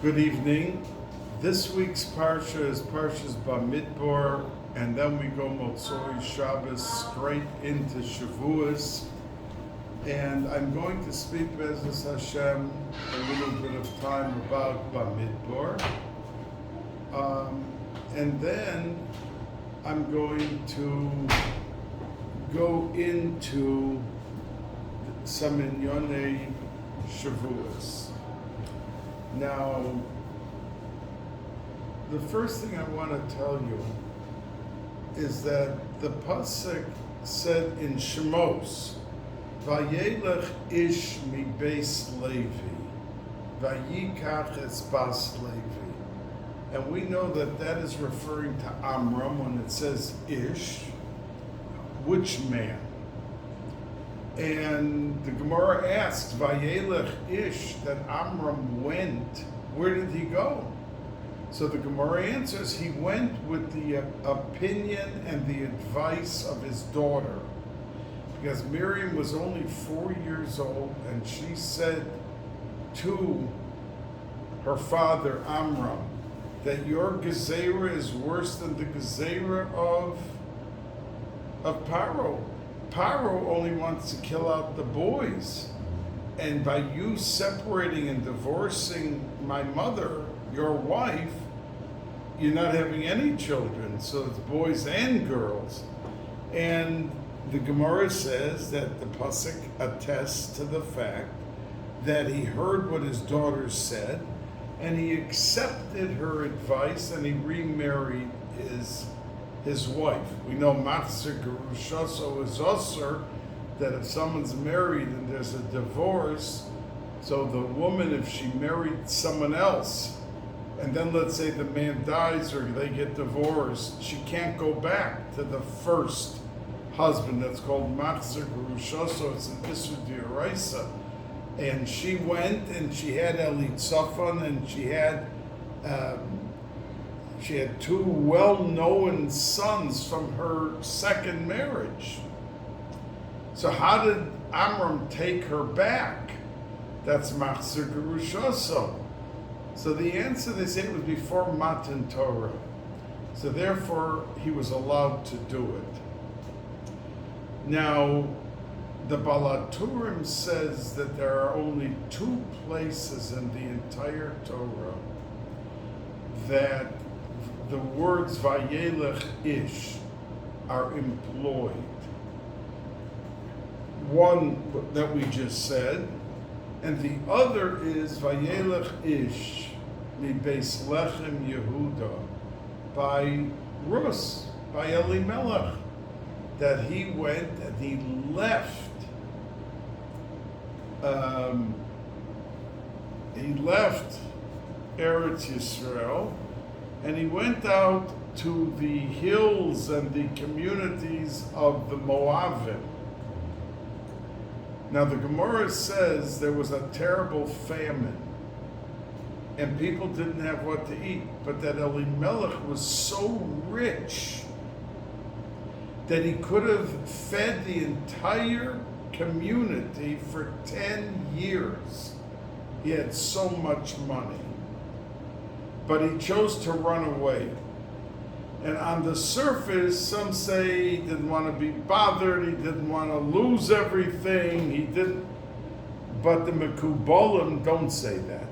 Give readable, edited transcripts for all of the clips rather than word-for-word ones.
Good evening. This week's Parsha is Parsha's Bamidbar, and then we go Motzoi Shabbos straight into Shavous. And I'm going to speak, Be'ezus Hashem, a little bit of time about Bamidbar. And then I'm going to go into some Inyonei Shavous. Now, the first thing I want to tell you is that the pasuk said in Shemos, "Vayelech ish mi Bais Levi, vayikach es bas Levi," and we know that that is referring to Amram when it says ish, which man? And the Gemara asks, Vayelech ish, that Amram went, where did he go? So the Gemara answers, he went with the opinion and the advice of his daughter. Because Miriam was only 4 years old, and she said to her father, Amram, that your gezerah is worse than the gezerah of Paro. Paro only wants to kill out the boys. And by you separating and divorcing my mother, your wife, you're not having any children. So it's boys and girls. And the Gemara says that the pasuk attests to the fact that he heard what his daughter said, and he accepted her advice, and he remarried his wife. We know Machzer Gerushaso is Osir, that if someone's married and there's a divorce, so the woman, if she married someone else, and then let's say the man dies or they get divorced, she can't go back to the first husband. That's called Machzer Gerushaso. It's an Isur D'Oraisa. And she went and she had Elitzafan, and she had two well-known sons from her second marriage. So how did Amram take her back? That's Machzer Gerushaso. So the answer, they say, it was before Matan Torah. So therefore, he was allowed to do it. Now, the Balaturim says that there are only 2 places in the entire Torah that the words Vayelech ish are employed. One that we just said, and the other is Vayelech ish mi Beis Lechem Yehuda, by Rus, by Elimelech, that he went and he left. He left Eretz Yisrael, and he went out to the hills and the communities of the Moavim. Now the Gemara says there was a terrible famine, and people didn't have what to eat, but that Elimelech was so rich that he could have fed the entire community for 10 years. He had so much money. But he chose to run away. And on the surface, some say he didn't want to be bothered, he didn't want to lose everything, he didn't. But the Mekubalim don't say that.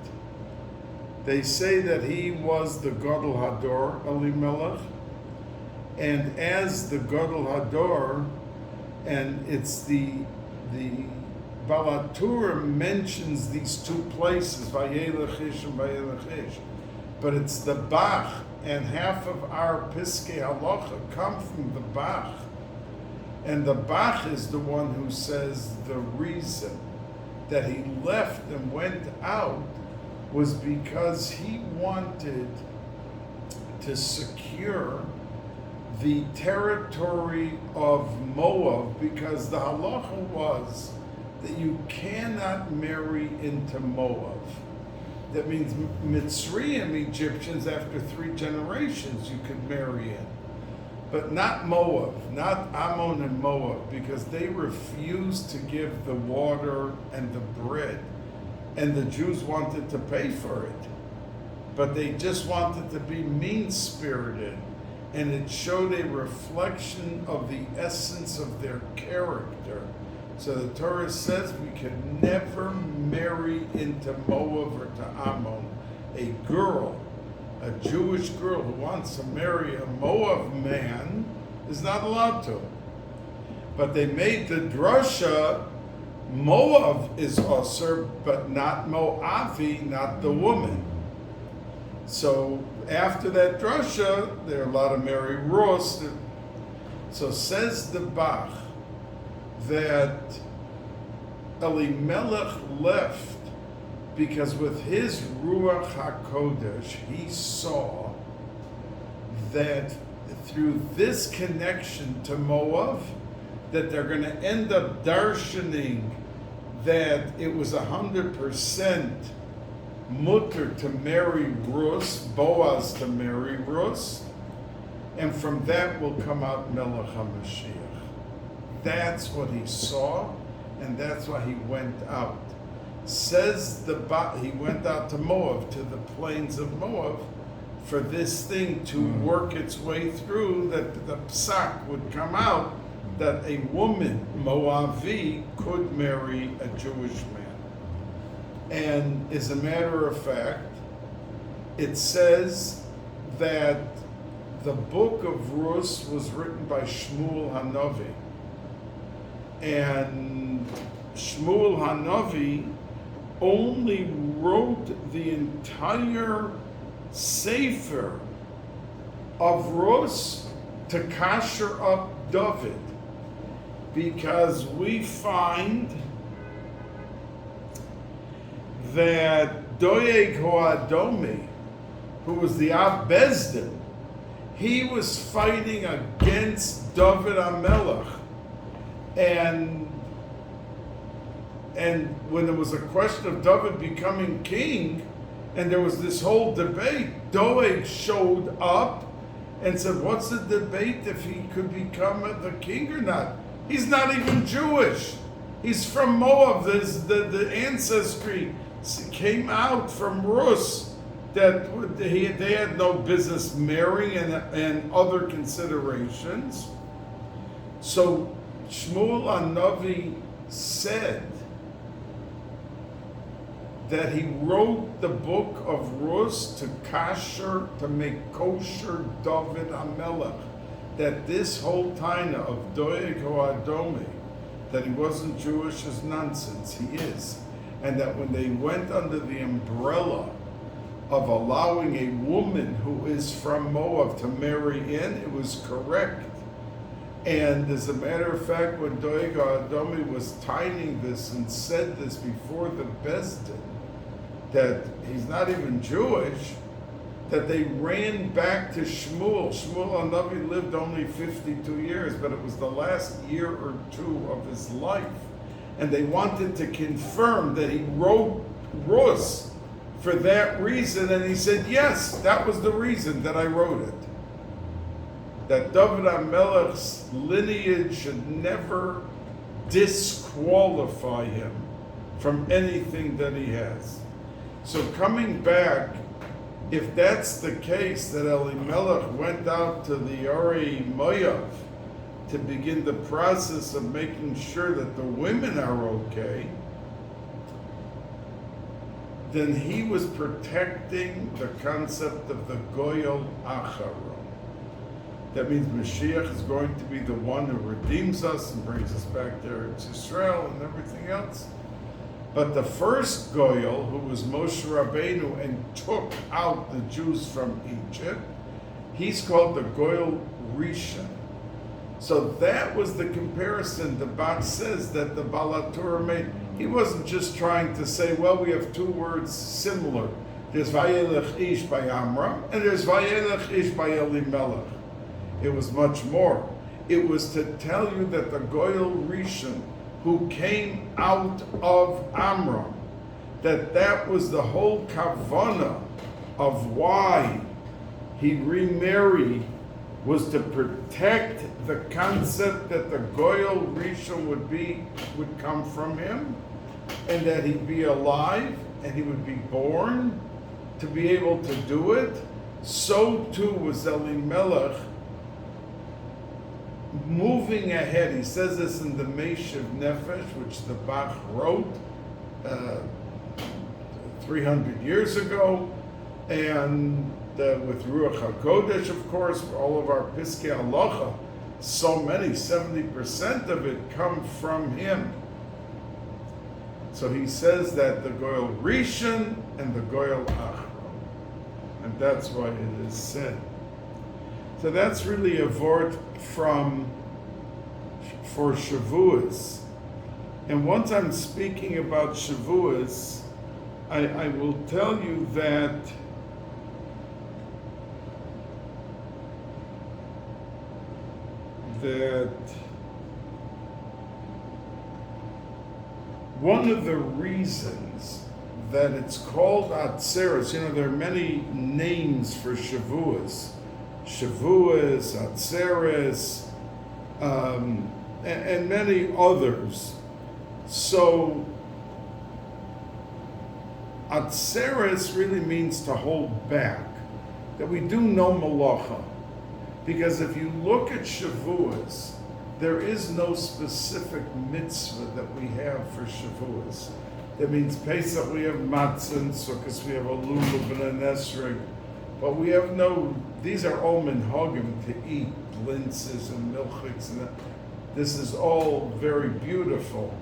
They say that he was the Gadol Hador, Elimelech, and as the Gadol Hador, and it's the Balaturim mentions these 2 places, Vayelech ish and Vayelech ish. But it's the Bach, and half of our Piskei Halacha come from the Bach. And the Bach is the one who says the reason that he left and went out was because he wanted to secure the territory of Moab, because the halacha was that you cannot marry into Moab. That means Mitzrayim Egyptians, after 3 generations, you could marry in. But not Moab, not Ammon and Moab, because they refused to give the water and the bread. And the Jews wanted to pay for it. but they just wanted to be mean-spirited, and it showed a reflection of the essence of their character. So the Torah says we can never marry into Moab or to Ammon. A girl, a Jewish girl who wants to marry a Moab man is not allowed to. But they made the drasha, Moab is usher, but not Moavi, not the woman. So after that drasha, there are a lot of Mary Ross. So says the Bach that Elimelech left because with his Ruach HaKodesh, he saw that through this connection to Moab, that they're going to end up darshaning that it was 100% mutter to marry Rus, Boaz to marry Rus, and from that will come out Melech HaMashiach. That's what he saw, and that's why he went out. Says he went out to Moab, to the plains of Moab, for this thing to work its way through, that the psak would come out, that a woman, Moavi, could marry a Jewish man. And as a matter of fact, it says that the book of Rus was written by Shmuel Hanavi. And Shmuel Hanavi only wrote the entire Sefer of Rus to kasher up David, because we find that Doeg Hoadomi, who was the Ab Bezdin, he was fighting against David HaMelech, and when there was a question of David becoming king, and there was this whole debate, Doeg showed up and said, what's the debate if he could become the king or not? He's not even Jewish. He's from Moab. The ancestry came out from Rus, that they had no business marrying, and other considerations. So Shmuel HaNavi said that he wrote the book of Rus to kasher, to make kosher David HaMelech, that this whole taina of Doeg Hoadomi, that he wasn't Jewish, is nonsense. He is. And that when they went under the umbrella of allowing a woman who is from Moab to marry in, it was correct. And as a matter of fact, when Doeg Hoadomi was tining this and said this before the Bezdin, that he's not even Jewish, that they ran back to Shmuel. Shmuel HaNavi lived only 52 years, but it was the last year or two of his life. And they wanted to confirm that he wrote Rus for that reason, and he said, yes, that was the reason that I wrote it. That David HaMelech's lineage should never disqualify him from anything that he has. So coming back, if that's the case, that Elimelech went out to the Ari Moav to begin the process of making sure that the women are okay, then he was protecting the concept of the Goyal Acharon. That means Mashiach is going to be the one who redeems us and brings us back there to Yisrael and everything else. But the first Goyal, who was Moshe Rabbeinu and took out the Jews from Egypt, he's called the Goyal Rishon. So that was the comparison the Bach says that the Balatura made. He wasn't just trying to say, well, we have two words similar. There's Vayelech Ish by Amram, and there's Vayelech Ish by Elimelech. It was much more. It was to tell you that the Goyal Rishon, who came out of Amram, that was the whole kavanah of why he remarried, was to protect the concept that the Goyal Rishon would come from him, and that he'd be alive and he would be born to be able to do it, so too was Elimelech moving ahead. He says this in the Meshiv Nefesh, which the Bach wrote 300 years ago, and with Ruach HaKodesh, of course, all of our Piskei Halacha, so many, 70% of it come from him. So he says that the Goyal Rishon and the Goyal Achron, and that's why it is said. So that's really a word for Shavous. And once I'm speaking about Shavous, I will tell you that one of the reasons that it's called Atzeres, there are many names for Shavous. Shavous, Atzeres, and many others. So Atzeres really means to hold back, that we do no malacha. Because if you look at Shavous, there is no specific mitzvah that we have for Shavous. That means Pesach we have matzah, and Sukkot we have a lulav and an esrog, but we have no. These are all minhagim to eat, lintzes and milchiks, and this is all very beautiful,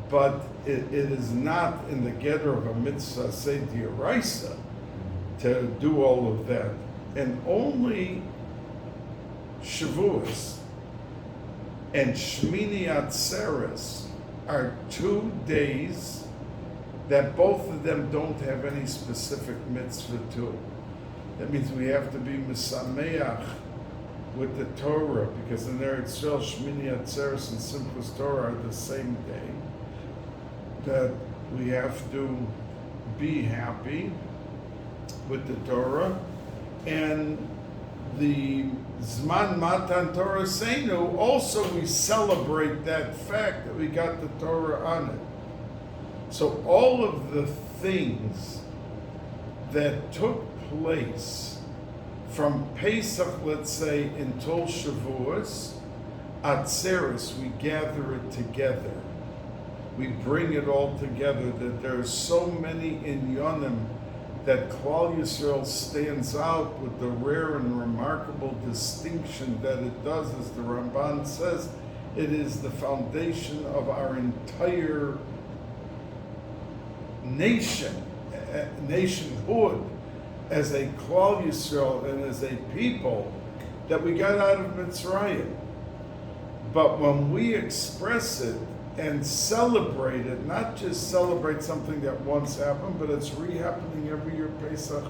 but it is not in the gather of a mitzvah say d'oraisa to do all of that, and only Shavous and Shmini Atzeres are 2 days that both of them don't have any specific mitzvah to. That means we have to be misameach with the Torah, because in Eretz Yisrael, Shmini Atzeres and Simchas Torah are the same day. That we have to be happy with the Torah, and the Zman Matan Torah Seinu, also we celebrate that fact that we got the Torah on it. So all of the things that took place from Pesach, let's say, until Shavuos, Atzeres, we gather it together. We bring it all together, that there are so many inyonim that Klal Yisrael stands out with the rare and remarkable distinction that it does, as the Ramban says, it is the foundation of our entire nationhood, as a Klal Yisrael and as a people that we got out of Mitzrayim. But when we express it and celebrate it, not just celebrate something that once happened, but it's re-happening every year, Pesach,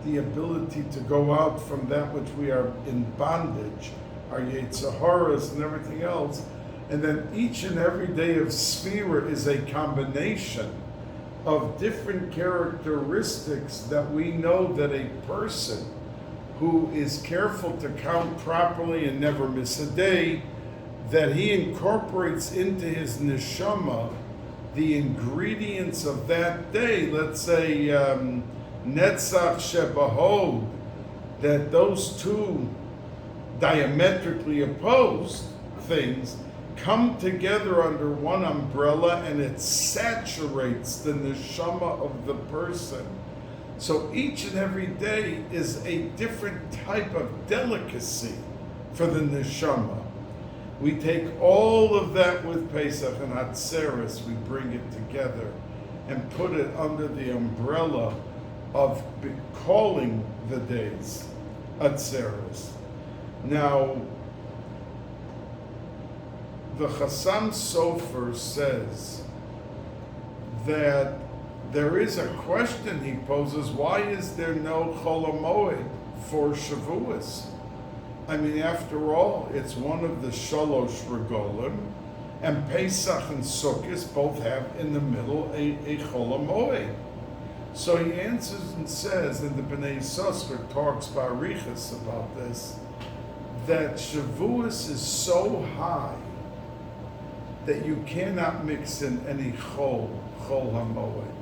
the ability to go out from that which we are in bondage, our Yetzaharas and everything else, and then each and every day of Sphira is a combination of different characteristics that we know that a person who is careful to count properly and never miss a day, that he incorporates into his neshama the ingredients of that day. Let's say Netzach Shebahod, that those two diametrically opposed things come together under one umbrella, and it saturates the neshama of the person. So each and every day is a different type of delicacy for the neshama. We take all of that with Pesach and Atzeres, we bring it together and put it under the umbrella of calling the days Atzeres. Now, the Hassan Sofer says that there is a question he poses: why is there no Chol HaMoed for Shavuos? I mean, after all, it's one of the Shalosh Regolim, and Pesach and Sukkot both have in the middle a Chol HaMoed. So he answers and says, and the Bnei Yissaschar talks Barichas about this, that Shavuos is so high that you cannot mix in any Chol HaMoed.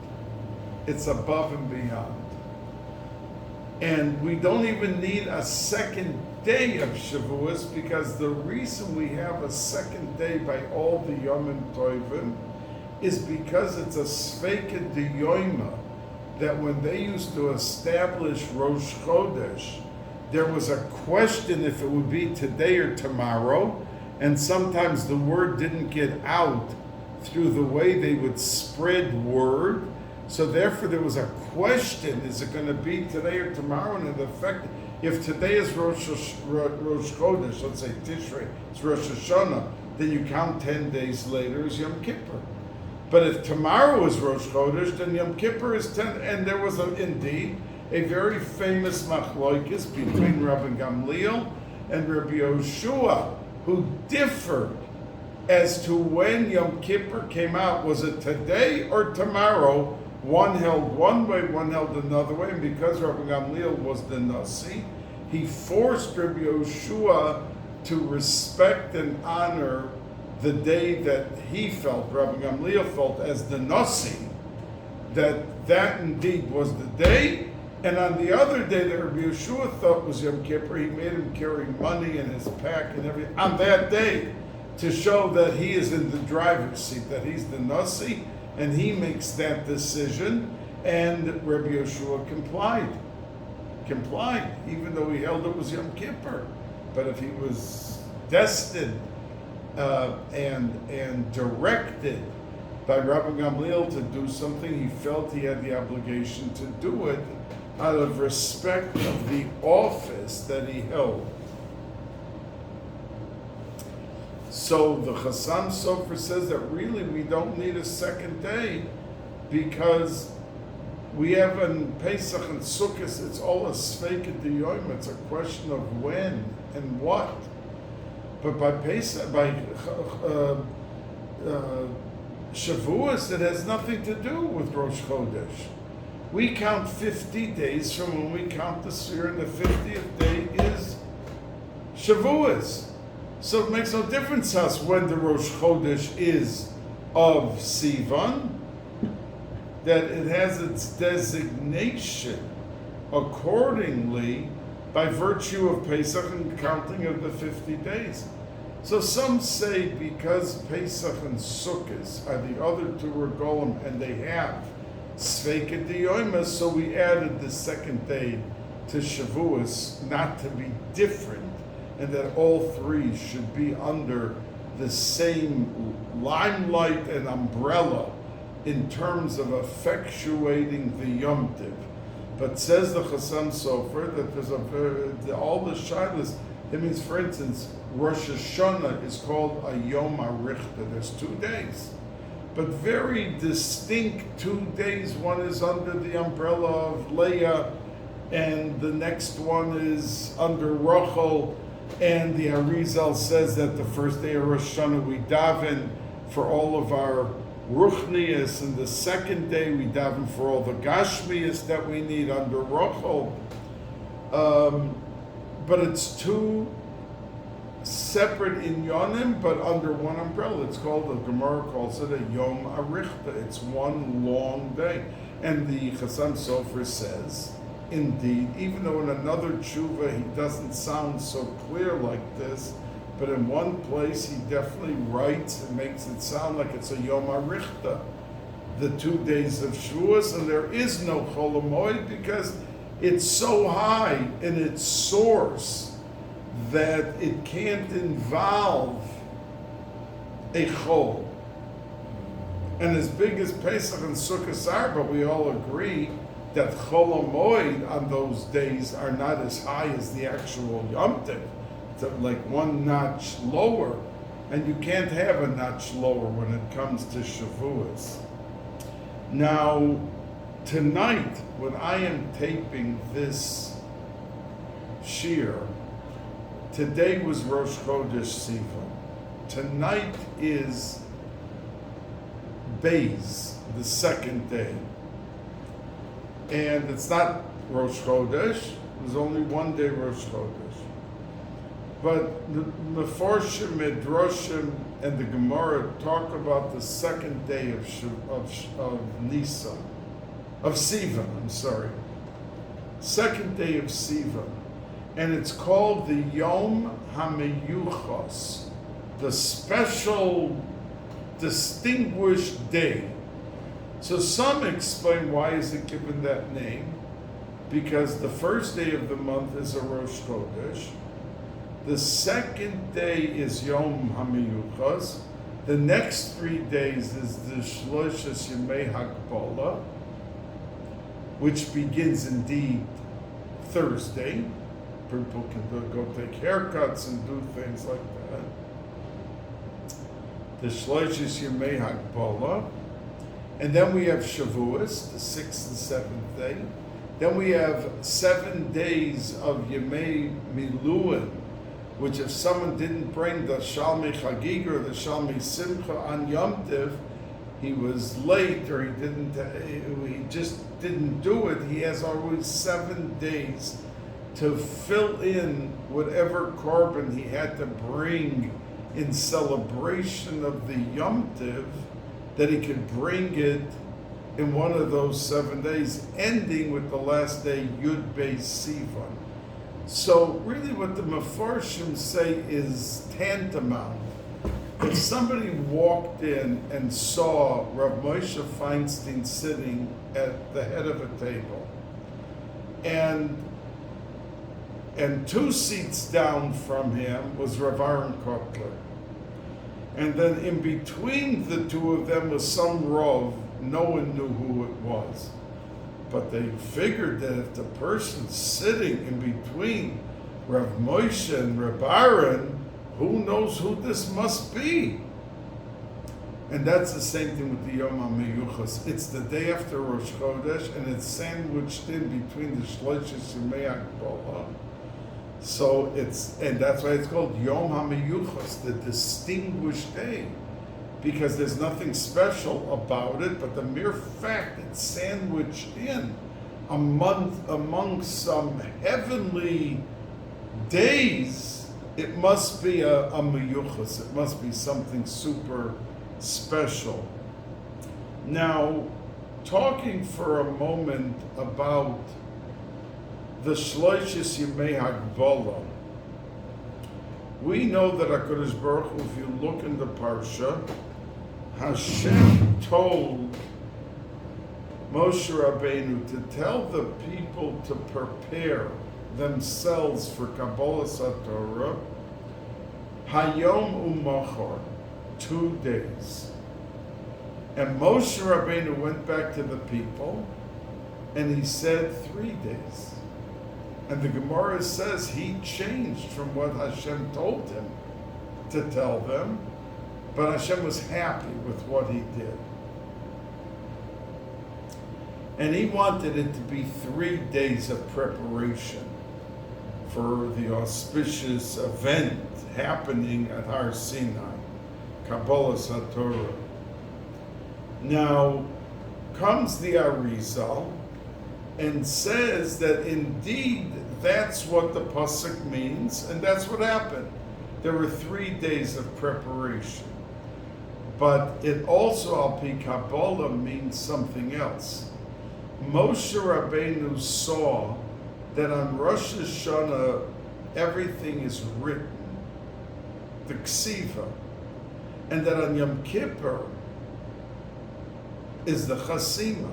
It's above and beyond. And we don't even need a second day of Shavuos, because the reason we have a second day by all the Yomim Tovim is because it's a Sveika D'Yoima, that when they used to establish Rosh Chodesh, there was a question if it would be today or tomorrow, and sometimes the word didn't get out through the way they would spread word. So therefore there was a question, is it going to be today or tomorrow? And in effect, if today is Rosh Chodesh, let's say Tishrei, it's Rosh Hashanah, then you count 10 days later as Yom Kippur. But if tomorrow is Rosh Chodesh, then Yom Kippur is 10, and there was indeed a very famous machlokes between Rabbi Gamliel and Rabbi Yehoshua, who differed as to when Yom Kippur came out. Was it today or tomorrow? One held one way, one held another way, and because Rabbi Gamliel was the Nasi, he forced Rabbi Yehoshua to respect and honor the day that he felt, Rabbi Gamliel felt as the Nasi, that indeed was the day. And on the other day that Rabbi Yehoshua thought was Yom Kippur, he made him carry money in his pack and everything on that day to show that he is in the driver's seat, that he's the Nasi, and he makes that decision. And Rabbi Yehoshua complied, even though he held it was Yom Kippur. But if he was destined and directed by Rabbi Gamliel to do something, he felt he had the obligation to do it out of respect of the office that he held. So the Hassan Sofer says that really we don't need a second day, because we have in Pesach and Sukkot, it's all a Sveika D'Yoim, it's a question of when and what. But by Pesach, by Shavuos, it has nothing to do with Rosh Chodesh. We count 50 days from when we count the Seir, and the 50th day is Shavuos. So it makes no difference to us when the Rosh Chodesh is of Sivan, that it has its designation accordingly by virtue of Pesach and counting of the 50 days. So some say because Pesach and Sukkot are the other two regalim and they have Sveika D'Yoima, so we added the second day to Shavuos, not to be different, and that all three should be under the same limelight and umbrella in terms of effectuating the Yom Tiv. But says the Hassan Sofer that there's all the shilas. It means, for instance, Rosh Hashanah is called a Yom Arifta. There's 2 days, but very distinct 2 days. One is under the umbrella of Leah, and the next one is under Rachel. And the Arizal says that the first day of Rosh Hashanah we daven for all of our ruchnias, and the second day we daven for all the gashmias that we need under Rachel. But it's 2 separate inyanim, but under one umbrella. It's called, the Gemara calls it a Yom Arifta. It's one long day. And the Hassan Sofer says, indeed, even though in another tshuva he doesn't sound so clear like this, but in one place he definitely writes and makes it sound like it's a Yom Arifta, the 2 days of Shavuos, and there is no Chol HaMoed because it's so high in its source that it can't involve a Chol. And as big as Pesach and Sukkot are, but we all agree that Chol HaMoed on those days are not as high as the actual Yom Tov. It's like one notch lower, and you can't have a notch lower when it comes to Shavuos. Now, tonight, when I am taping this shir, today was Rosh Chodesh Sivan. Tonight is Bais, the second day. And it's not Rosh Chodesh, there's only one day Rosh Chodesh. But the Mefarshim, Midrashim, and the Gemara talk about the second day of Nisan, of Sivan, second day of Sivan. And it's called the Yom HaMeyuchos, the special, distinguished day. So some explain why is it given that name. Because the first day of the month is a Rosh Chodesh. The second day is Yom HaMeyuchos. The next 3 days is the Shloshes Yemei Hakbala, which begins indeed Thursday. People can go take haircuts and do things like that. The Shloshes Yemei Hakbala. And then we have Shavous, the 6th and 7th day. Then we have 7 days of Yemei Miluim, which if someone didn't bring the Shalmei Chagig or the Shalmei Simcha on Yom Tiv, he was late or he just didn't do it. He has always 7 days to fill in whatever korban he had to bring in celebration of the Yom Tiv, that he could bring it in one of those 7 days, ending with the last day, Yud Beis Sivan. So really what the Mefarshim say is tantamount. If somebody walked in and saw Rav Moshe Feinstein sitting at the head of a table, and 2 seats down from him was Rav Aaron Kotler, and then in between the two of them was some Rav, no one knew who it was. But they figured that if the person's sitting in between Rav Moshe and Rav Aaron, who knows who this must be? And that's the same thing with the Yom HaMeyuchos. It's the day after Rosh Chodesh, and it's sandwiched in between the Shloshes Yemei Hakbala. So and that's why it's called Yom HaMeyuchos, the distinguished day, because there's nothing special about it, but the mere fact it's sandwiched in a month amongst some heavenly days, it must be a meyuchos, it must be something super special. Now, talking for a moment about the Shloshes Yemei Hakbala, we know that HaKadosh Baruch Hu, if you look in the Parsha, Hashem told Moshe Rabbeinu to tell the people to prepare themselves for Kabbalas HaTorah, Hayom Umachar, 2 days. And Moshe Rabbeinu went back to the people and he said 3 days. And the Gemara says he changed from what Hashem told him to tell them, but Hashem was happy with what he did. And he wanted it to be 3 days of preparation for the auspicious event happening at Har Sinai, Kabbalas HaTorah. Now, comes the Arizal and says that indeed that's what the pasuk means, and that's what happened. There were 3 days of preparation. But it also, al pi Kabbalah, means something else. Moshe Rabbeinu saw that on Rosh Hashanah everything is written, the ksiva, and that on Yom Kippur is the chasima.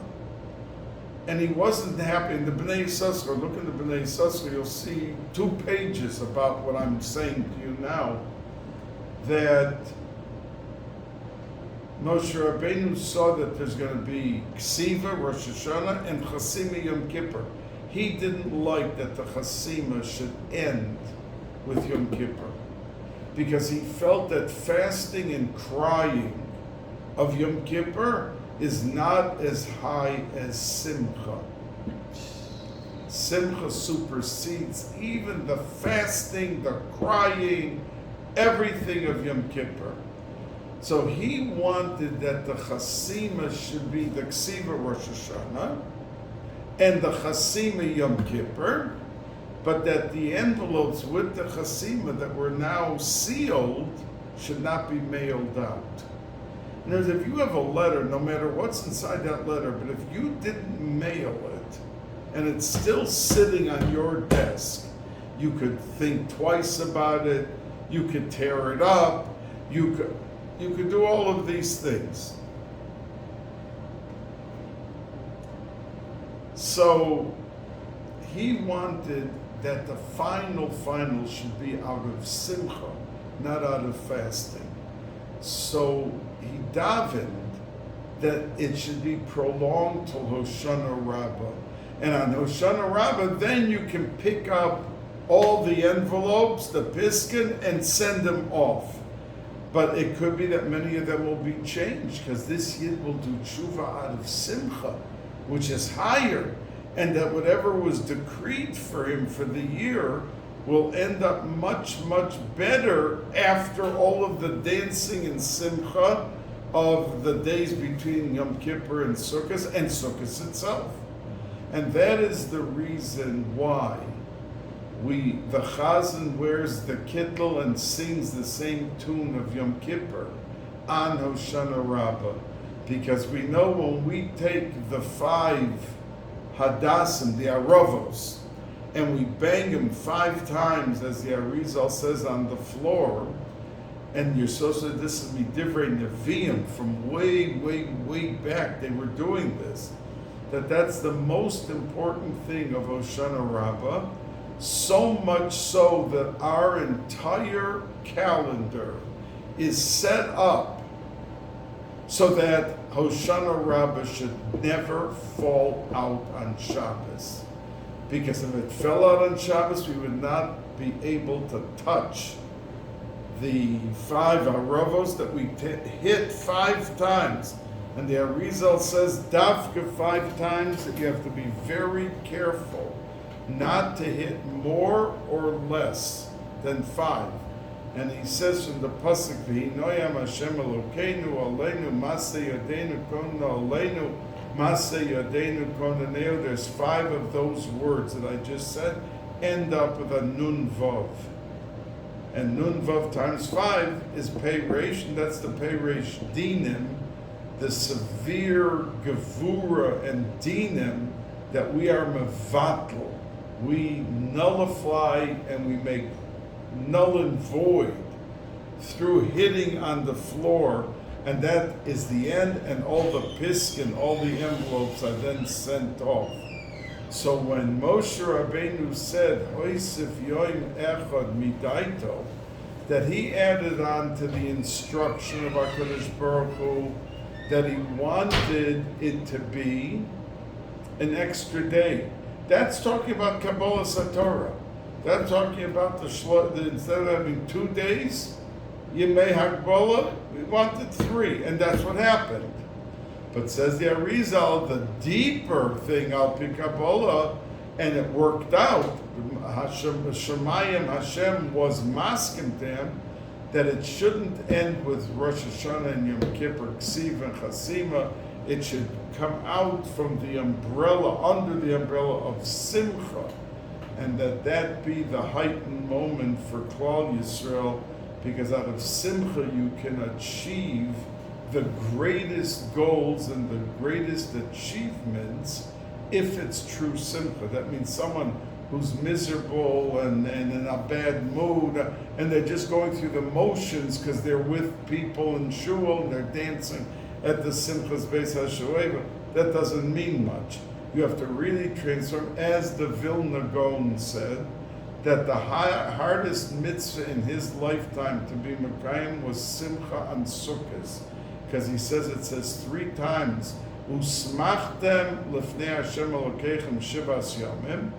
And he wasn't happy. In the Bnei Yissaschar, look in the Bnei Yissaschar, you'll see 2 pages about what I'm saying to you now, that Moshe Rabbeinu saw that there's going to be Ksiva, Rosh Hashanah, and Chasima Yom Kippur. He didn't like that the Chasima should end with Yom Kippur, because he felt that fasting and crying of Yom Kippur is not as high as Simcha. Simcha supersedes even the fasting, the crying, everything of Yom Kippur. So he wanted that the Chasima should be the Ksiva Rosh Hashanah and the Chasima Yom Kippur, but that the envelopes with the Chasima that were now sealed should not be mailed out. In other words, if you have a letter, no matter what's inside that letter, but if you didn't mail it, and it's still sitting on your desk. You could think twice about it, you could tear it up, you could do all of these things. So he wanted that the final should be out of simcha, not out of fasting. So he davened that it should be prolonged till Hoshana Rabbah. And on Hoshana Rabbah, then you can pick up all the envelopes, the piskin, and send them off. But it could be that many of them will be changed, because this Yid will do tshuva out of simcha, which is higher, and that whatever was decreed for him for the year will end up much, much better after all of the dancing and simcha of the days between Yom Kippur and Sukkot itself. And that is the reason why the Chazan wears the kittel and sings the same tune of Yom Kippur on Hoshana Rabbah, because we know when we take the 5 Hadassim, the Aravos, and we bang them 5 times, as the Arizal says, on the floor, and you're supposed to, this is Midivrei Nevi'im, from way, way, way back, they were doing this, that's the most important thing of Hoshana Rabbah, so much so that our entire calendar is set up so that Hoshana Rabbah should never fall out on Shabbos. Because if it fell out on Shabbos, we would not be able to touch the 5 Aravos that we hit 5 times. And the Arizal says, Dafka 5 times, that you have to be very careful not to hit more or less than 5. And he says from the pasuk, "V'hinoyam Hashem Elokeinu aleinu maseh yadeinu kona aleinu maseh yadeinu kona neo." There's 5 of those words that I just said end up with a nun vav, and nun vav times 5 is pei reish, and that's the pei reish dinim, the severe gevura and dinim that we are mevatl. We nullify and we make null and void through hitting on the floor, and that is the end, and all the piskin, all the envelopes are then sent off. So when Moshe Rabbeinu said, Hoisif yoim echad midaito, that he added on to the instruction of HaKadosh Baruch Hu, that he wanted it to be an extra day. That's talking about Kabbalah Satorah. That's talking about instead of having 2 days, Yemei Hagbala, we wanted 3, and that's what happened. But says the Arizal, the deeper thing al pi Kabbalah, and it worked out. Hashem was maskim to him that it shouldn't end with Rosh Hashanah and Yom Kippur, Ksiv and Chasima. It should come out from the umbrella, under the umbrella of Simcha, and that be the heightened moment for Klal Yisrael, because out of Simcha you can achieve the greatest goals and the greatest achievements if it's true Simcha. That means someone who's miserable and in a bad mood, and they're just going through the motions because they're with people in shul and they're dancing at the Simchas Bais HaShoeva, that doesn't mean much. You have to really transform, as the Vilna Gaon said, that the hardest mitzvah in his lifetime to be Mekayim was Simcha on Sukkot, because he says, it says 3 times, Usmachtem lefnei Hashem Elokeichem shivas yomim,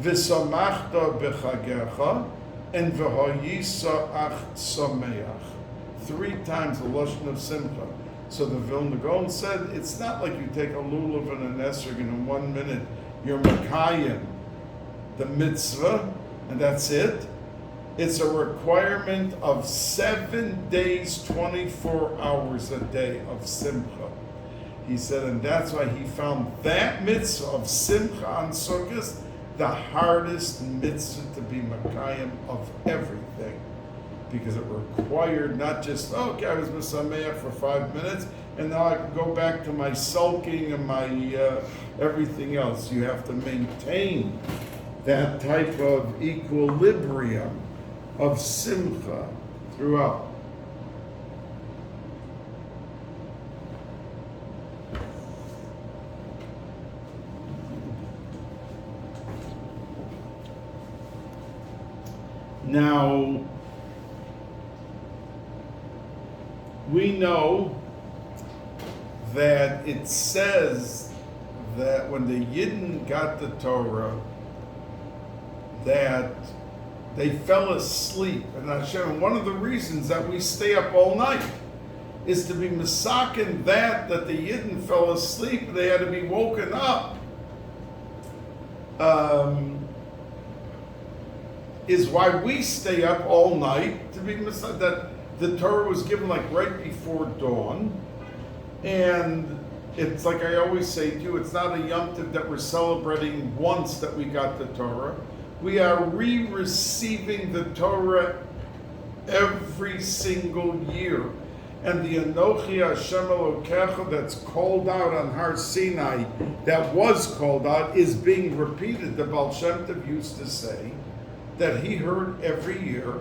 v'samachta b'chagecha, and v'hoyisa ach sameach. 3 times the lashon of Simcha. So the Vilna Gaon said, it's not like you take a lulav and an esrog and in 1 minute you're Mekayim the mitzvah, and that's it. It's a requirement of 7 days, 24 hours a day of Simcha. He said, and that's why he found that mitzvah of Simcha on Sukkot the hardest mitzvah to be Mekayim of everything. because it required not just, oh, okay, I was Misameach for 5 minutes, and now I can go back to my sulking and my everything else. You have to maintain that type of equilibrium of simcha throughout. Now, we know that it says that when the Yidden got the Torah, that they fell asleep. And Hashem, one of the reasons that we stay up all night is to be misaken that the Yidden fell asleep, they had to be woken up. Is why we stay up all night to be misaken. That the Torah was given like right before dawn. And it's like I always say to you, it's not a Yom Tov that we're celebrating once that we got the Torah. We are re-receiving the Torah every single year. And the Anochi Hashem Elokecha that's called out on Har Sinai, that was called out, is being repeated. The Baal Shem Tov used to say that he heard every year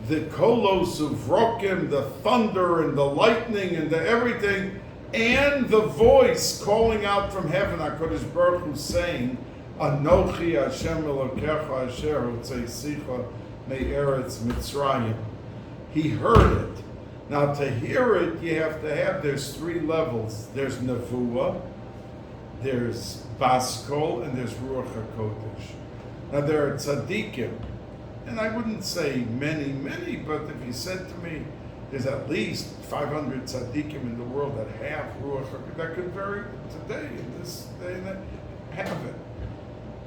the kolos uvrokim, the thunder and the lightning and the everything, and the voice calling out from heaven, HaKadosh Baruch Hu saying, Anochi Hashem Elokecha asher hotzeisicha me'eretz Mitzrayim. He heard it. Now to hear it, you have to have, there's 3 levels. There's Nevuah, there's Baskol, and there's Ruach HaKodesh. Now there are tzaddikim, and I wouldn't say many, but if you said to me, there's at least 500 tzaddikim in the world that have Ruach HaKodesh, that could vary today, in this day and that, have it.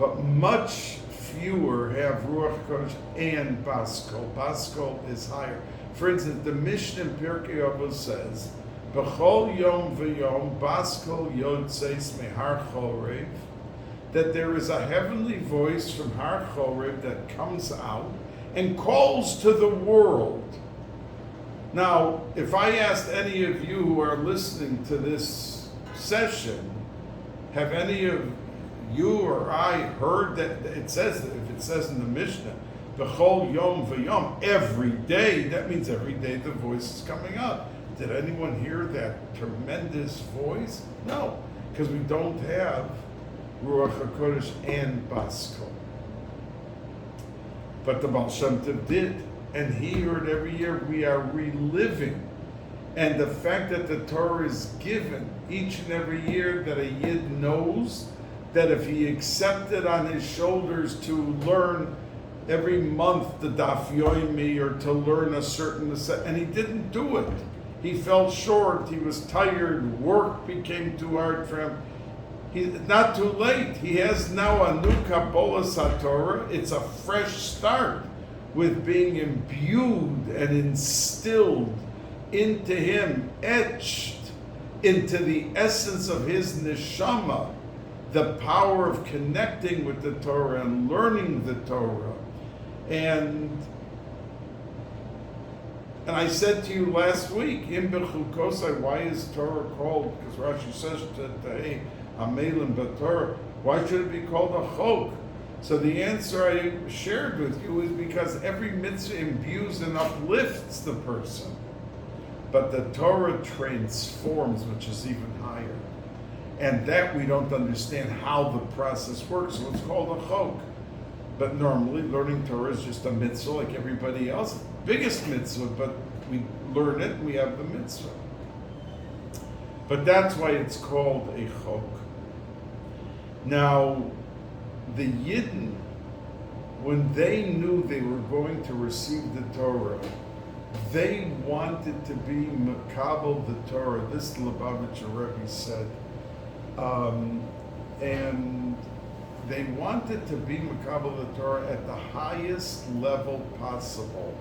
But much fewer have Ruach HaKodesh and Baskol. Baskol is higher. For instance, the Mishnah in Pirkei Avos says, B'chol yom v'yom Baskol yotzeis mehar chorev, that there is a heavenly voice from Har Chorev that comes out and calls to the world. Now, if I asked any of you who are listening to this session, have any of you or I heard that it says, if it says in the Mishnah, B'chol yom v'yom, every day, that means every day the voice is coming up. Did anyone hear that tremendous voice? No, because we don't have Ruach HaKodesh and Baskol. But the Baal Shem Tov did, and he heard every year. We are reliving. And the fact that the Torah is given each and every year, that a Yid knows that if he accepted on his shoulders to learn every month the Daf Yomi or to learn a certain, and he didn't do it. He fell short, he was tired, work became too hard for him. Not too late. He has now a new Kabbalah Satorah. It's a fresh start with being imbued and instilled into him, etched into the essence of his neshama, the power of connecting with the Torah and learning the Torah. And I said to you last week, in Bechukosai, why is Torah called? Because Rashi says that Amella B'Torah, why should it be called a chok? So the answer I shared with you is because every mitzvah imbues and uplifts the person. But the Torah transforms, which is even higher. And that we don't understand how the process works, so it's called a chok. But normally learning Torah is just a mitzvah like everybody else. Biggest mitzvah, but we learn it, we have the mitzvah. But that's why it's called a chok. Now, the Yidden, when they knew they were going to receive the Torah, they wanted to be makabel the Torah. This Lubavitcher Rebbe said. And they wanted to be makabel the Torah at the highest level possible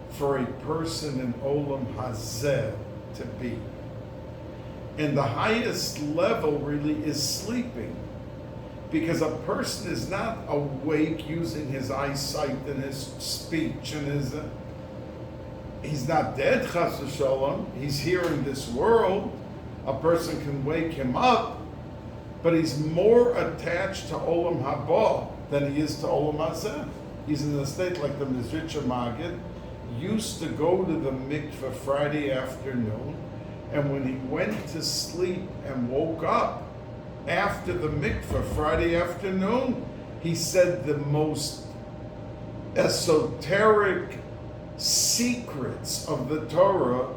for a person in Olam Hazeh to be. And the highest level really is sleeping. Because a person is not awake using his eyesight and his speech and his... he's not dead, chas v'sholom. He's here in this world. A person can wake him up, but he's more attached to Olam Haba than he is to Olam Hazeh. He's in a state like the Mizritcha Maggid used to go to the mikveh Friday afternoon, and when he went to sleep and woke up after the mikveh Friday afternoon, he said the most esoteric secrets of the Torah,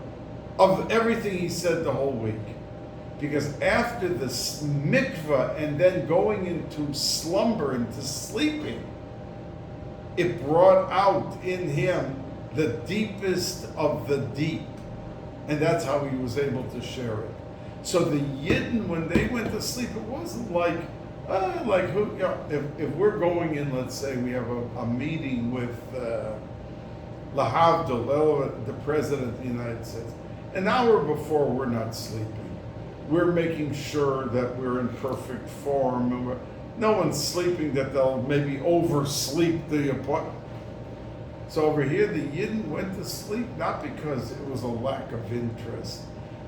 of everything he said the whole week. Because after the mikveh and then going into slumber, into sleeping, it brought out in him the deepest of the deep. And that's how he was able to share it. So the Yidden, when they went to sleep, it wasn't like who, you know, if we're going in, let's say we have a meeting with Lahavdil, the President of the United States, an hour before we're not sleeping. We're making sure that we're in perfect form. And no one's sleeping that they'll maybe oversleep the appointment. So over here, the Yidden went to sleep not because it was a lack of interest,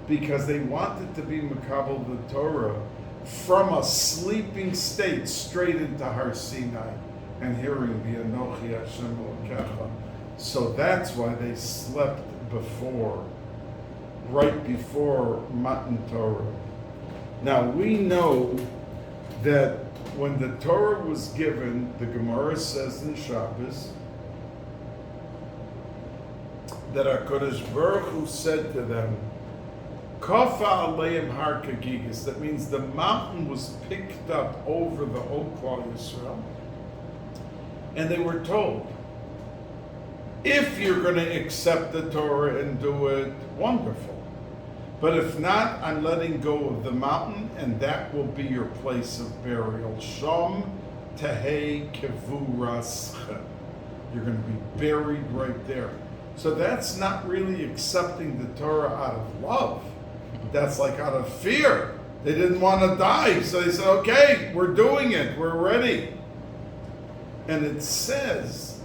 because they wanted to be Makabel the Torah from a sleeping state straight into Har Sinai and hearing the Anochi Hashem Elokecha. So that's why they slept before, right before Matan Torah. Now we know that when the Torah was given, the Gemara says in Shabbos, that HaKadosh Baruch Hu said to them, Kafa aleim har kagigis. That means the mountain was picked up over the whole Klal Yisrael, and they were told, if you're going to accept the Torah and do it, wonderful. But if not, I'm letting go of the mountain, and that will be your place of burial. Shom tehei kevurascha. You're going to be buried right there. So that's not really accepting the Torah out of love. That's like out of fear. They didn't want to die, so they said, okay, we're doing it, we're ready. And it says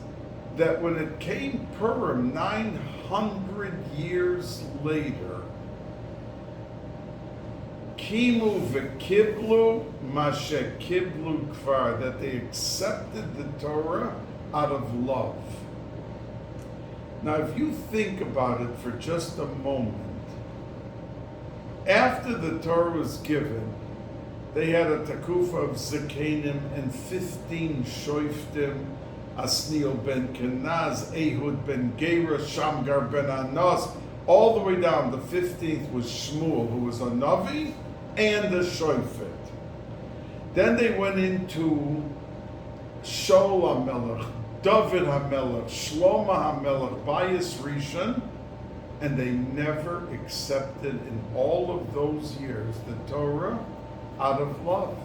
that when it came Purim 900 years later, Kimu v'kiblu mashe kiblu kvar, that they accepted the Torah out of love. Now, if you think about it for just a moment, after the Torah was given, they had a takufa of Zekanim and 15 shoiftim, Asniel ben Kenaz, Ehud ben Gera, Shamgar ben Anas, all the way down. The 15th was Shmuel, who was a Navi, and a shoifet. Then they went into Shaul HaMelech, David HaMelech, Shlomo HaMelech, Bais Rishon, and they never accepted in all of those years the Torah out of love.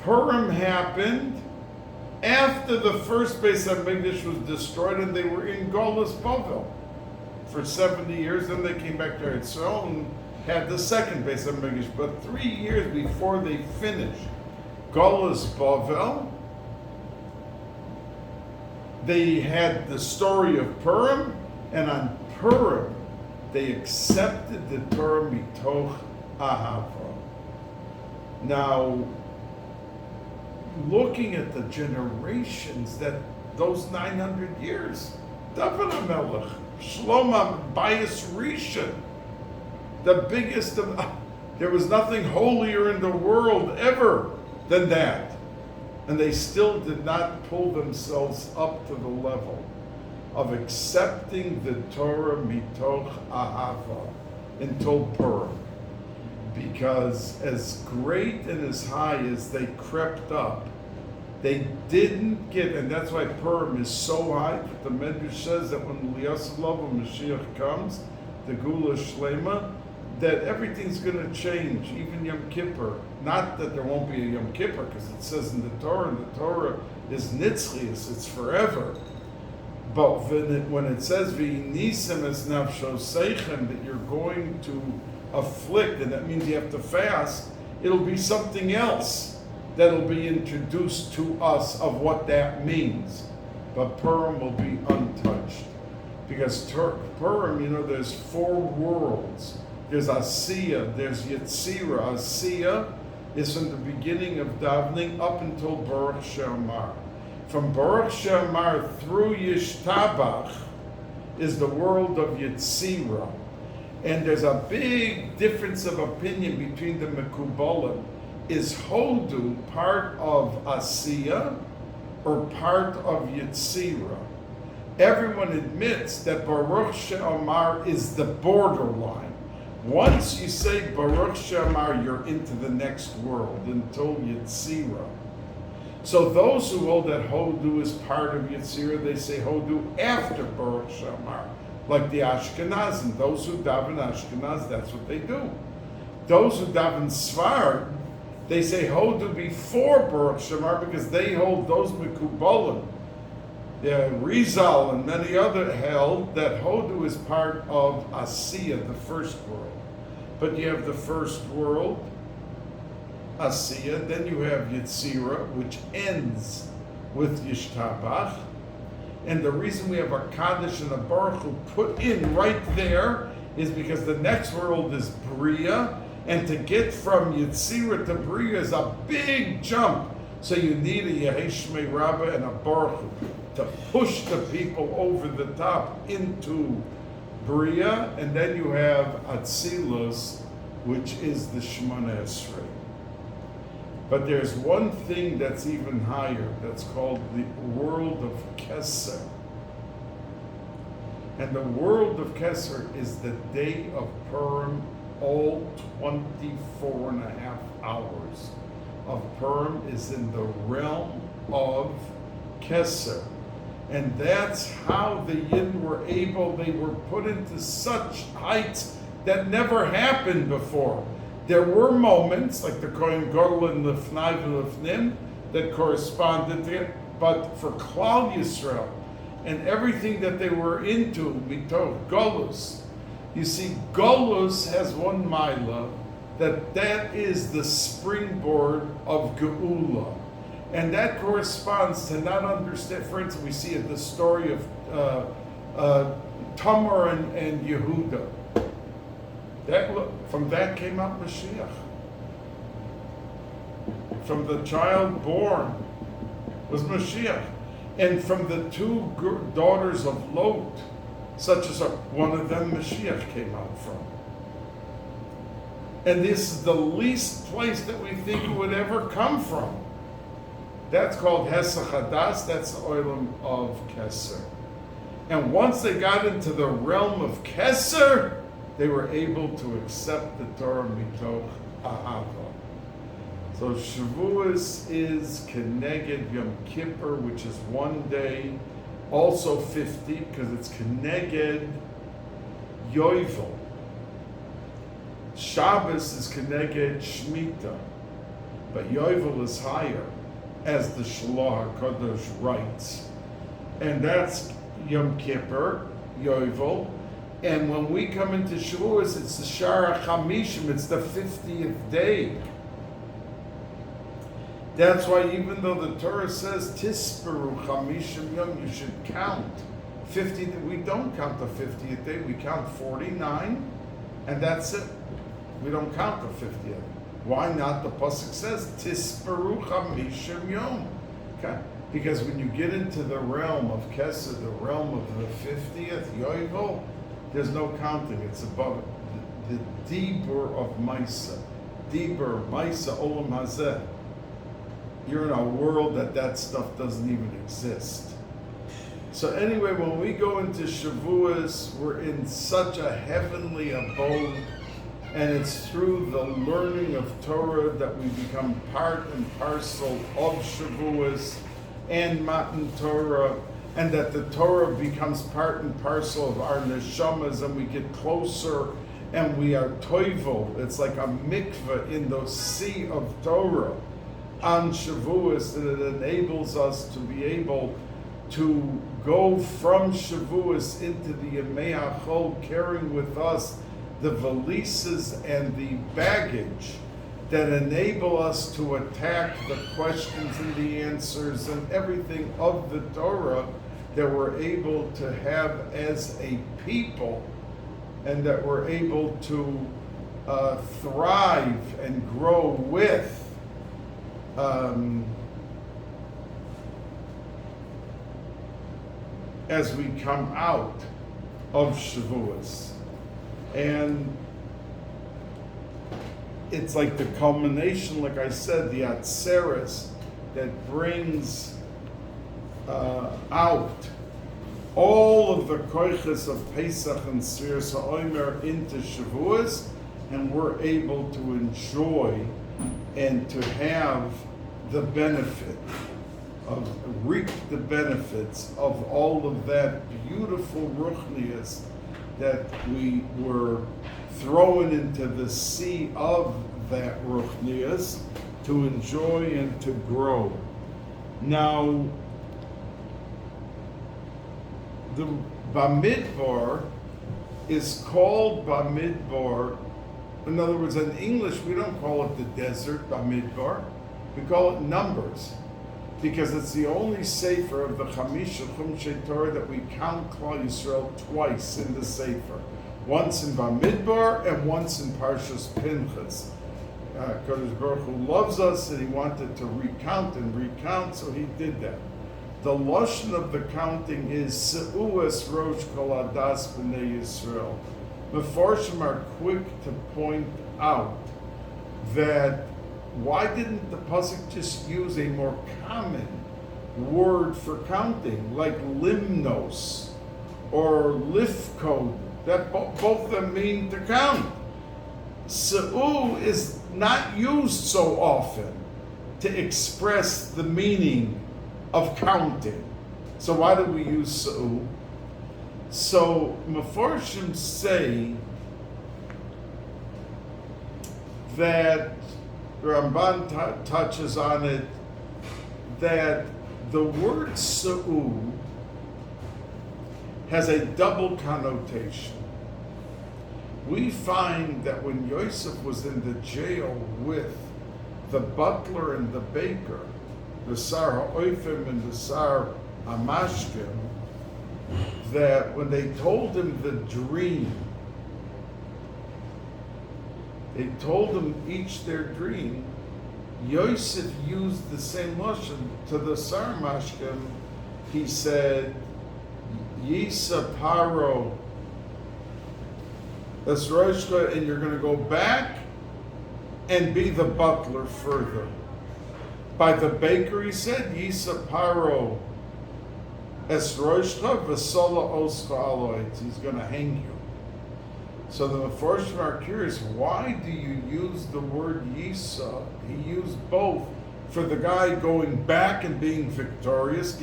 Purim happened after the first Bais Hamikdash was destroyed, and they were in Golus Bavel for 70 years. Then they came back to Yisrael and had the second Bais Hamikdash. But 3 years before they finished Golus Bavel, they had the story of Purim, and on Purim, they accepted the Torah mitoch ahava. Now, looking at the generations that those 900 years, David HaMelech, Shlomo, Bais Rishon, the biggest of, there was nothing holier in the world ever than that. And they still did not pull themselves up to the level of accepting the Torah mitoch ahava until Purim. Because as great and as high as they crept up, they didn't get, and that's why Purim is so high, that the Medrash says that when Mashiach comes, the Gula Shlema, that everything's going to change, even Yom Kippur. Not that there won't be a Yom Kippur, because it says in the Torah, and the Torah is nitzchias, it's forever. But when it says v'yinisem es nafsho seichem, that you're going to afflict, and that means you have to fast, it'll be something else that'll be introduced to us of what that means. But Purim will be untouched. Because Purim, there's 4 worlds. There's Asiya, there's Yetzira. Asiya is from the beginning of davening up until Baruch She'amar. From Baruch She'amar through Yishtabach is the world of Yetzira. And there's a big difference of opinion between the Mekubalim. Is Hodu part of Asiya or part of Yetzira? Everyone admits that Baruch She'amar is the borderline. Once you say Baruch She'amar, you're into the next world, until Yetzira. So those who hold that Hodu is part of Yetzira, they say Hodu after Baruch She'amar. Like the Ashkenazim. Those who daven Ashkenaz, that's what they do. Those who daven Sfard, they say Hodu before Baruch She'amar because they hold those Mekubalim. Rizal and many other held that Hodu is part of Asiya, the first world. But you have the first world, Asiya, then you have Yetzira, which ends with Yishtabach. And the reason we have a Kaddish and a Baruch Hu put in right there is because the next world is Bria, and to get from Yetzira to Bria is a big jump. So you need a Yeheshmei Rabbah and a Baruch Hu to push the people over the top into Bria, and then you have Atzilus, which is the Shemona Esrei. But there's one thing that's even higher, that's called the world of Keser. And the world of Keser is the day of Purim, all 24 and a half hours of Purim is in the realm of Keser. And that's how the Yidden were able, they were put into such heights that never happened before. There were moments, like the Kohen Goyal and Lifnai v'Lifnim, that corresponded to it, but for Klal Yisrael and everything that they were into, mitoch Golus, you see, Golus has one Maila, that is the springboard of Geula. And that corresponds to not understand, for instance, we see the story of Tamar and Yehuda. From that came out Mashiach. From the child born was Mashiach. And from the 2 daughters of Lot, such as one of them Mashiach came out from. And this is the least place that we think it would ever come from. That's called Hesach Hadas, that's the Olam of Keser. And once they got into the realm of Keser, they were able to accept the Torah mitoch Ahava. So Shavuos is Keneged Yom Kippur, which is 1 day, also 50, because it's Keneged Yovel. Shabbos is Keneged Shemitah, but Yovel is higher, as the Shalach HaKadosh writes. And that's Yom Kippur, Yovel. And when we come into Shavuos, it's the Shara Chamishim, it's the 50th day. That's why even though the Torah says Tisperu Chamishim Yom, you should count 50. We don't count the 50th day, we count 49, and that's it. We don't count the 50th. Why not? The pasuk says Tisperu Chamishim Yom. Okay? Because when you get into the realm of Kesed, the realm of the 50th Yovel, there's no counting. It's above it. The Dibur of Maisa. Dibur, Maisa, Olam Hazeh. You're in a world that stuff doesn't even exist. So anyway, when we go into Shavuos, we're in such a heavenly abode, and it's through the learning of Torah that we become part and parcel of Shavuos and Matan Torah, and that the Torah becomes part and parcel of our neshamas, and we get closer, and we are toivel. It's like a mikveh in the sea of Torah on Shavuos, and it enables us to be able to go from Shavuos into the Yemei HaChol, carrying with us the valises and the baggage that enable us to attack the questions and the answers and everything of the Torah that we're able to have as a people, and that we're able to thrive and grow with. As we come out of Shavous. And it's like the culmination, like I said, the Atzeres that brings out all of the koiches of Pesach and Sfiras HaOmer into Shavous, and we're able to enjoy and to have the benefit of, reap the benefits of all of that beautiful ruchnius that we were thrown into the sea of that ruchnius to enjoy and to grow. Now, the Bamidbar is called Bamidbar. In other words, in English, we don't call it the desert, Bamidbar. We call it Numbers, because it's the only sefer of the Chamisha Chumshei Torah that we count Klal Yisrael twice in the sefer. Once in Bamidbar and once in Parshas Pinchas. Kodesh Baruch Hu loves us and he wanted to recount, so he did that. The lashon of the counting is Seuas Rosh Kol Adas B'nei Yisrael. Mefarshim are quick to point out that why didn't the pasuk just use a more common word for counting, like limnos or lifkod? That both of them mean to count. Se'u is not used so often to express the meaning of counting. So why do we use Se'u? So Mefarshim say that Ramban touches on it, that the word Se'u has a double connotation. We find that when Yosef was in the jail with the butler and the baker, the Sar HaOifim and the Sar HaMashkim, that when they told him the dream, they told them each their dream, Yosef used the same lashon to the Sar HaMashkim. He said, Yisa Paro, that's Roshka, and you're going to go back and be the butler further. By the baker, he said, Yisa Paro, Es Roshka, V'sola Oscha Aloit. He's going to hang you. So the Mefarshim are curious, why do you use the word Yisa? He used both for the guy going back and being victorious,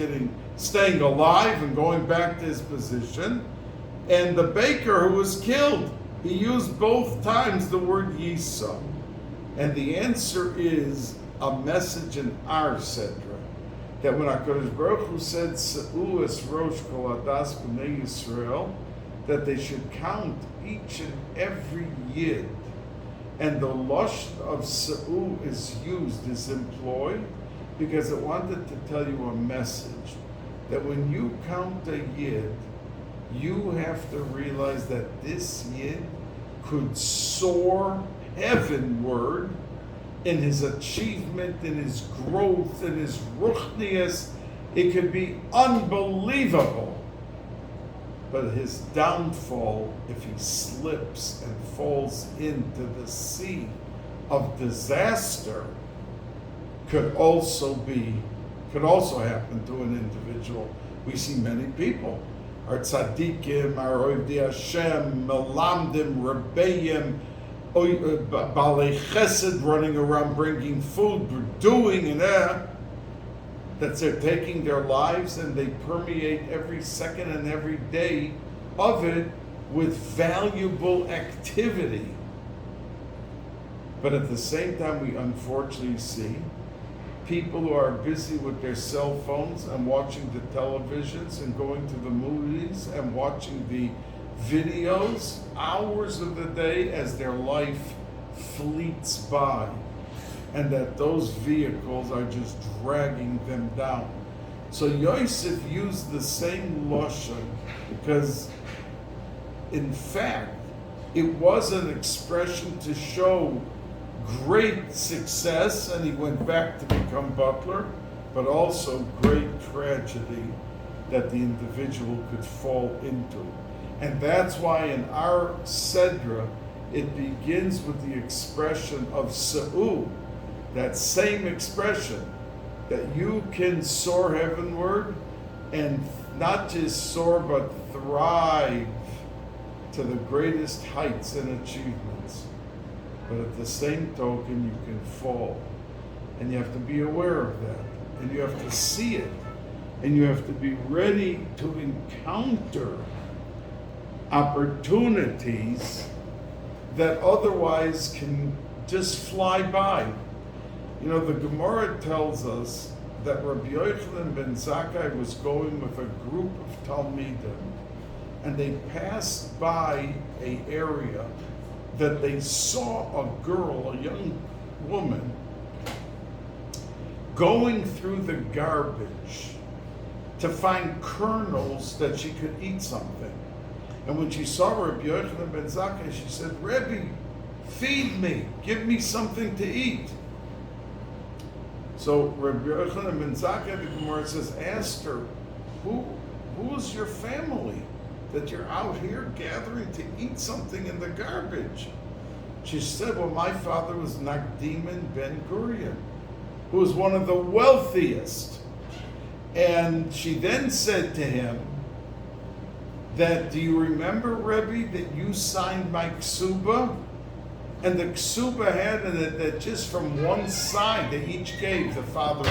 staying alive and going back to his position, and the baker who was killed. He used both times the word Yisa. And the answer is a message in our Sedra, that when HaKadosh Baruch Hu said, Se'u es Rosh Kol Adas B'nei Yisrael, that they should count each and every yid. And the lashon of Se'u is used, is employed, because it wanted to tell you a message, that when you count a yid, you have to realize that this yid could soar heavenward in his achievement, in his growth, in his ruchnius. It could be unbelievable. But his downfall, if he slips and falls into the sea of disaster, could also happen to an individual. We see many people, our tzaddikim, our oivdei Hashem, melamdim, rebbeim, balei chesed, running around bringing food, doing and that they're taking their lives and they permeate every second and every day of it with valuable activity. But at the same time, we unfortunately see people who are busy with their cell phones and watching the televisions and going to the movies and watching the videos hours of the day as their life fleets by, and that those vehicles are just dragging them down. So Yosef used the same lashon because, in fact, it was an expression to show great success, and he went back to become butler, but also great tragedy that the individual could fall into. And that's why in our Sedra, it begins with the expression of Sa'u, that same expression, that you can soar heavenward and not just soar, but thrive to the greatest heights and achievements. But at the same token, you can fall. And you have to be aware of that. And you have to see it. And you have to be ready to encounter opportunities that otherwise can just fly by. You know, the Gemara tells us that Rabbi Yochanan ben Zakkai was going with a group of Talmidim, and they passed by an area that they saw a girl, a young woman, going through the garbage to find kernels that she could eat something. And when she saw Rabbi Yehoshua ben Zakkai, she said, "Rebbe, feed me, give me something to eat." So Rabbi Yehoshua ben Zakkai, the Gemara says, asked her, who is your family that you're out here gathering to eat something in the garbage? She said, well, my father was Nagdiman ben Gurion, who was one of the wealthiest. And she then said to him that, do you remember, Rebbe, that you signed my ksuba? And the ksuba had in it that just from one side, they each gave, the father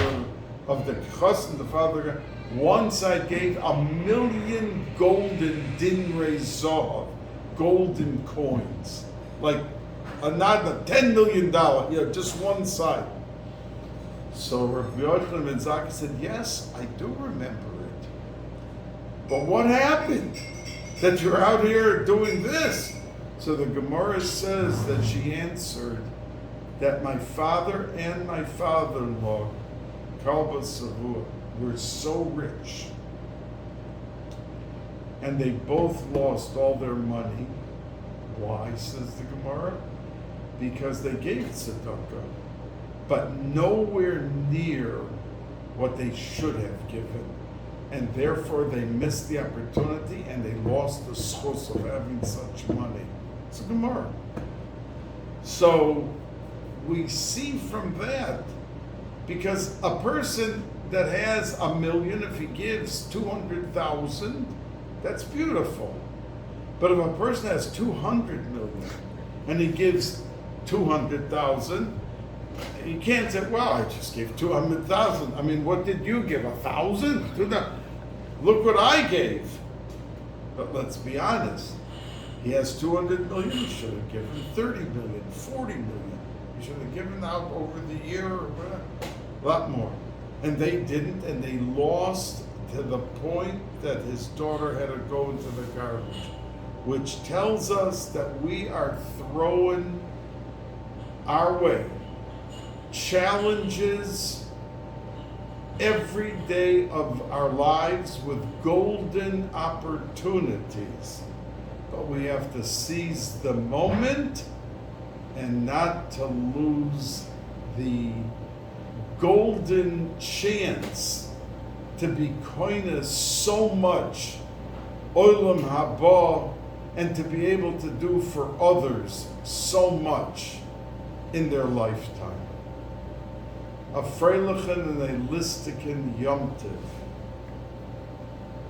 of the chassan, the father, one side gave 1,000,000 golden dinrei zahav, golden coins. Like, not a $10 million, just one side. So Rabbi Yochanan ben Zakkai said, yes, I do remember it. But what happened that you're out here doing this? So the Gemara says that she answered that my father and my father-in-law, Kalba Savua, were so rich, and they both lost all their money. Why, says the Gemara? Because they gave tzedakah, but nowhere near what they should have given. And therefore they missed the opportunity and they lost the source of having such money. It's a Gemara. So we see from that, because a person that has 1,000,000, if he gives 200,000, that's beautiful. But if a person has 200 million and he gives 200,000, you can't say, well, I just gave 200,000. I mean, what did you give? 1,000? Look what I gave. But let's be honest. He has 200 million. He should have given 30 million, 40 million. He should have given out over the year or whatever, a lot more. And they didn't, and they lost to the point that his daughter had to go into the garbage, which tells us that we are throwing our way challenges every day of our lives with golden opportunities. But we have to seize the moment and not to lose the golden chance to be koines so much olam haba, and to be able to do for others so much in their lifetime. A freilichen and a listigen yomtiv.